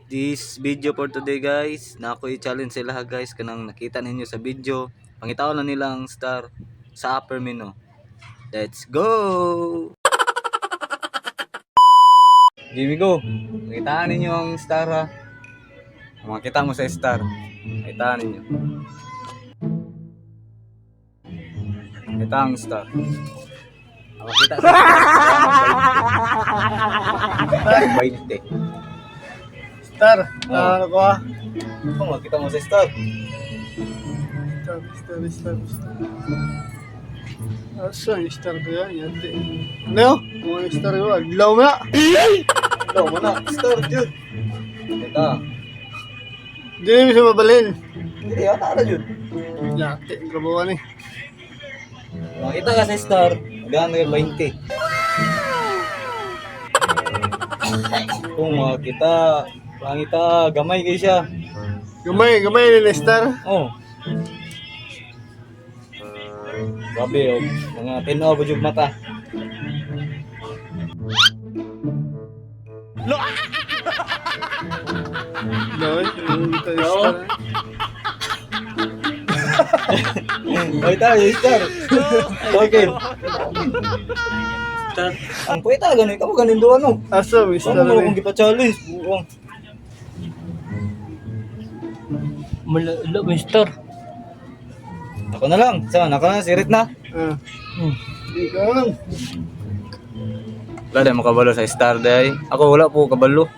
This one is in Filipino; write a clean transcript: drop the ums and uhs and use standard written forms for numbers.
this video for today guys. Na ako i-challenge sila guys kanang nakita ninyo sa video. Pangitaon na nila ang star sa upper menu. Let's go! Here we go. Pakitaan ninyo ang star ha. Makita mo sa star. Pakitaan ninyo. Pakita ang star. Makita sa star. 20. Star, Oh. ano ko ah? Kung makita mo sa star. Star. Asa yung star ko yan? Yate. Ano yun? Kung yung star ko, aglaw mo na. Ito mo na. Star, Jud. Kita. Hindi mo siya mabalin. Hindi, ata na Jud. Yate, grabawan eh. Makita ka sa star. Maganda ka 20. Kung makita, pangita, gamay kayo siya. Gamay nila star. Oh. Grabe, oh. Mga tinaw ba yung mata? Gawin, dito yung star. Ay tayo, star. Okay. Star. Ang puwita, ganun. Kamu ganun doon, ano? Asa yung star Ano mo eh? kung gipa-challenge? Buong. Malala may star. Ako na lang. Saan? Ako na, sirit na. Ah. Ikaw lang. Wala dahil makabalo sa star day. Ako wala po kabalo.